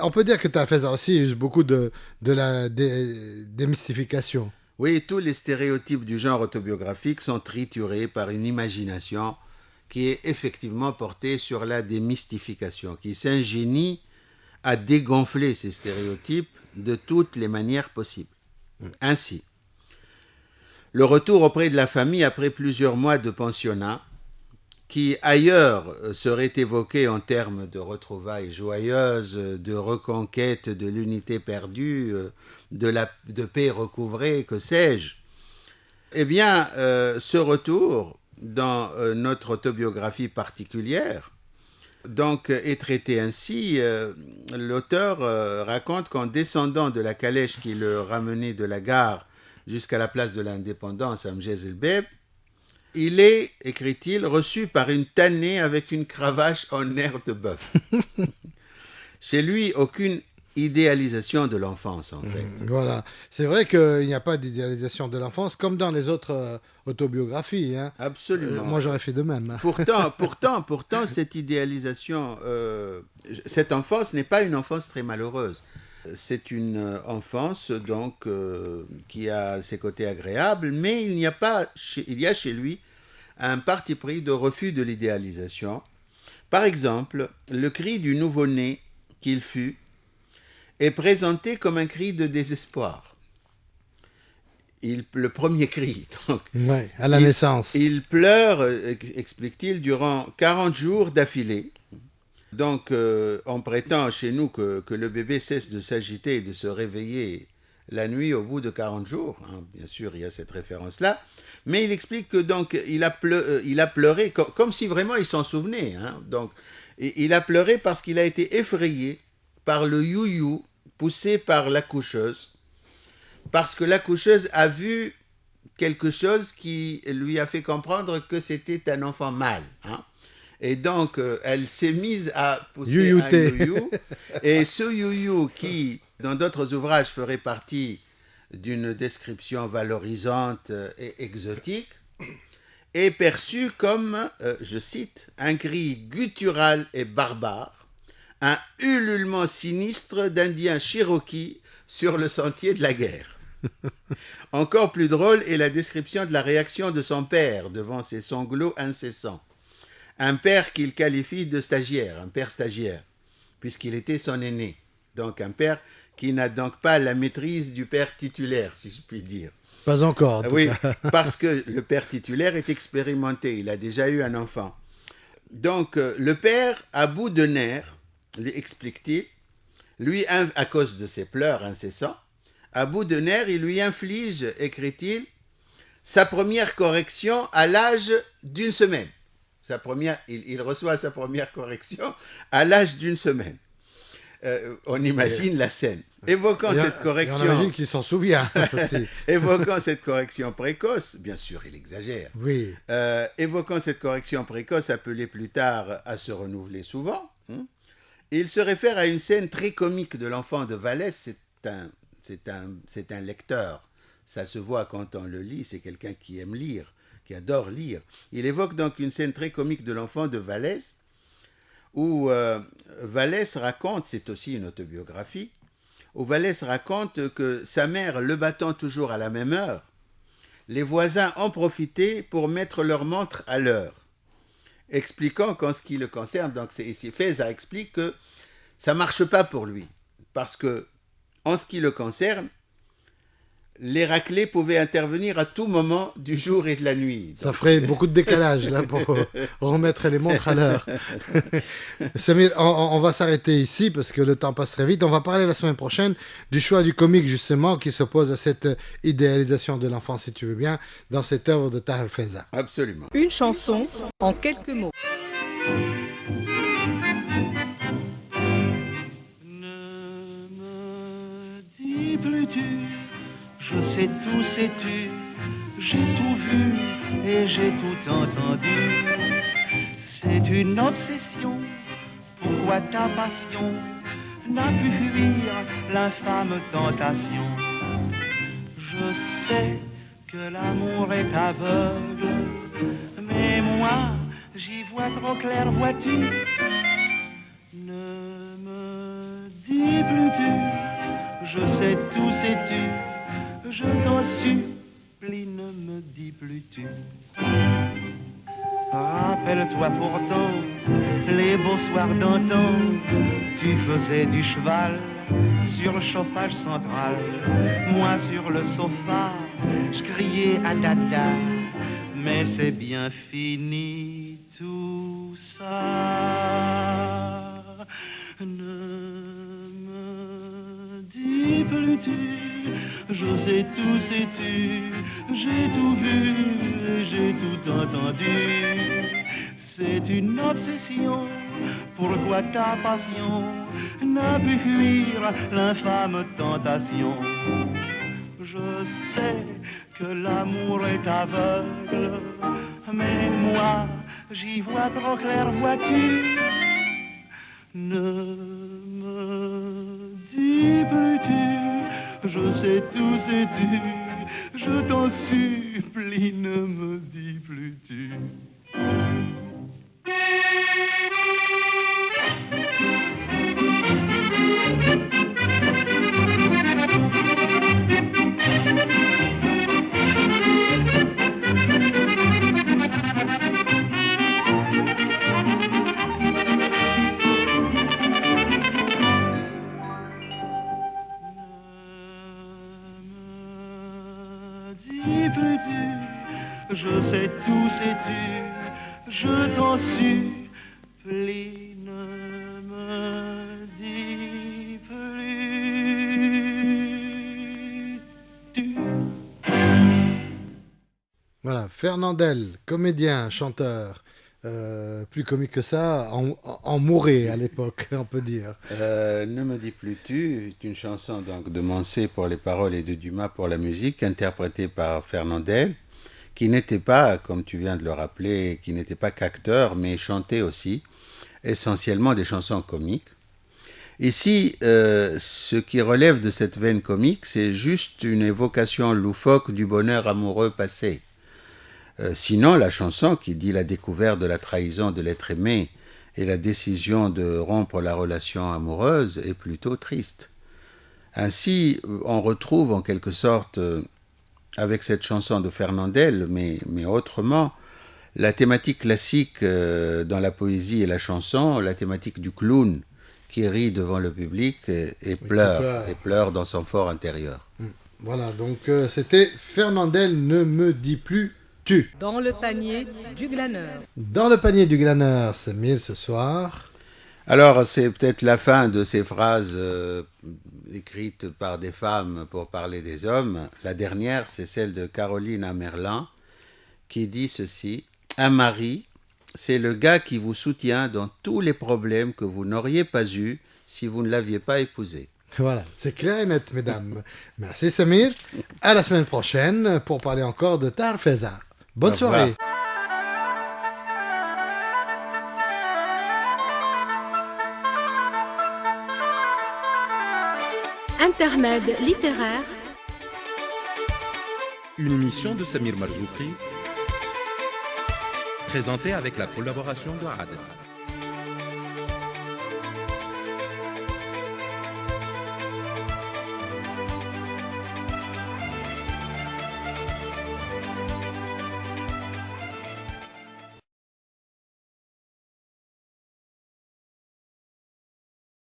On peut dire que Talfesa aussi use beaucoup de la démystification. Oui, tous les stéréotypes du genre autobiographique sont triturés par une imagination qui est effectivement portée sur la démystification, qui s'ingénie à dégonfler ces stéréotypes de toutes les manières possibles. Ainsi, le retour auprès de la famille après plusieurs mois de pensionnat, qui ailleurs serait évoqué en termes de retrouvailles joyeuses, de reconquête de l'unité perdue, de paix recouvrée, que sais-je, eh bien, ce retour dans notre autobiographie particulière, donc, est traité ainsi. L'auteur raconte qu'en descendant de la calèche qui le ramenait de la gare jusqu'à la place de l'Indépendance à Mjez-el-Beb, il est, écrit-il, reçu par une tannée avec une cravache en nerf de bœuf. Chez lui, aucune idéalisation de l'enfance, en fait. Voilà. C'est vrai qu'il n'y a pas d'idéalisation de l'enfance, comme dans les autres autobiographies. Hein. Absolument. Moi, j'aurais fait de même. Hein. Pourtant, cette idéalisation, cette enfance n'est pas une enfance très malheureuse. C'est une enfance donc qui a ses côtés agréables, mais il y a chez lui un parti pris de refus de l'idéalisation. Par exemple, le cri du nouveau-né qu'il fut est présenté comme un cri de désespoir. Le premier cri, donc. Ouais, à la naissance. Il pleure, explique-t-il, durant 40 jours d'affilée. Donc, on prétend chez nous que le bébé cesse de s'agiter et de se réveiller la nuit au bout de 40 jours. Hein. Bien sûr, il y a cette référence-là. Mais il explique que donc il a pleuré, comme si vraiment il s'en souvenait. Hein. Donc, il a pleuré parce qu'il a été effrayé par le you-you poussé par l'accoucheuse. Parce que l'accoucheuse a vu quelque chose qui lui a fait comprendre que c'était un enfant mâle. Hein. Et donc, elle s'est mise à pousser un you-you. Et ce you-you qui, dans d'autres ouvrages, ferait partie d'une description valorisante et exotique, est perçu comme, je cite, un cri guttural et barbare, un ululement sinistre d'Indiens Cherokee sur le sentier de la guerre. Encore plus drôle est la description de la réaction de son père devant ces sanglots incessants. Un père qu'il qualifie de stagiaire, un père stagiaire, puisqu'il était son aîné. Donc un père qui n'a donc pas la maîtrise du père titulaire, si je puis dire. Pas encore. Oui, parce que le père titulaire est expérimenté, il a déjà eu un enfant. Donc le père, à bout de nerfs, lui explique-t-il, lui, à cause de ses pleurs incessants, à bout de nerfs, il lui inflige, écrit-il, sa première correction à l'âge d'une semaine. Il reçoit sa première correction à l'âge d'une semaine. On imagine la scène. Évoquant cette correction... On imagine qu'il s'en souvient. Évoquant cette correction précoce, bien sûr, il exagère. Oui. Évoquant cette correction précoce, appelée plus tard à se renouveler souvent, il se réfère à une scène très comique de l'enfant de Vallès. C'est un lecteur. Ça se voit quand on le lit, c'est quelqu'un qui aime lire, qui adore lire. Il évoque donc une scène très comique de l'enfant de Vallès, où Vallès raconte, c'est aussi une autobiographie, où Vallès raconte que sa mère le battant toujours à la même heure, les voisins en profitaient pour mettre leur montre à l'heure, expliquant qu'en ce qui le concerne, donc Feza explique que ça ne marche pas pour lui, parce que en ce qui le concerne, les raclés pouvaient intervenir à tout moment du jour et de la nuit. Ça ferait beaucoup de décalage là pour remettre les montres à l'heure. Samir, on va s'arrêter ici parce que le temps passe très vite. On va parler la semaine prochaine du choix du comique justement qui s'oppose à cette idéalisation de l'enfant, si tu veux bien, dans cette œuvre de Tahar Feza. Absolument. Une chanson en quelques mots. Ne me dis plus tu, je sais tout, sais-tu, j'ai tout vu et j'ai tout entendu. C'est une obsession, pourquoi ta passion n'a pu fuir l'infâme tentation. Je sais que l'amour est aveugle, mais moi j'y vois trop clair, vois-tu. Ne me dis je sais tout, sais-tu, je t'en supplie, ne me dis plus tu. Rappelle-toi pourtant les beaux soirs d'antan, tu faisais du cheval sur le chauffage central, moi sur le sofa, je criais à dada, mais c'est bien fini tout ça. Ne me dis plus tu, je sais tout, sais-tu, j'ai tout vu, j'ai tout entendu. C'est une obsession, pourquoi ta passion n'a pu fuir l'infâme tentation? Je sais que l'amour est aveugle, mais moi j'y vois trop clair, vois-tu. Ne me dis plus tu, je sais tout, sais-tu, je t'en supplie, ne me dis plus tu. Je sais tout, sais-tu, je t'en supplie, ne me dis plus tu. Voilà, Fernandel, comédien, chanteur, plus comique que ça, en mourait à l'époque, on peut dire. Ne me dis plus tu, c'est une chanson donc de Mansé pour les paroles et de Dumas pour la musique, interprétée par Fernandel, qui n'était pas, comme tu viens de le rappeler, qui n'était pas qu'acteur, mais chantait aussi, essentiellement des chansons comiques. Ici, ce qui relève de cette veine comique, c'est juste une évocation loufoque du bonheur amoureux passé. Sinon, la chanson qui dit la découverte de la trahison de l'être aimé et la décision de rompre la relation amoureuse est plutôt triste. Ainsi, on retrouve en quelque sorte, avec cette chanson de Fernandel, mais autrement, la thématique classique dans la poésie et la chanson, la thématique du clown qui rit devant le public et pleure dans son fort intérieur. Voilà, donc c'était Fernandel, ne me dis plus tu. Dans le panier du glaneur. Dans le panier du glaneur, Samir, ce soir. Alors, c'est peut-être la fin de ces phrases écrites par des femmes pour parler des hommes. La dernière, c'est celle de Caroline Amerlin, qui dit ceci. « Un mari, c'est le gars qui vous soutient dans tous les problèmes que vous n'auriez pas eus si vous ne l'aviez pas épousé. » Voilà, c'est clair et net, mesdames. Merci, Samir. À la semaine prochaine pour parler encore de Tarfeza. Bonne soirée. Intermède littéraire. Une émission de Samir Marzouki, présentée avec la collaboration de Adel.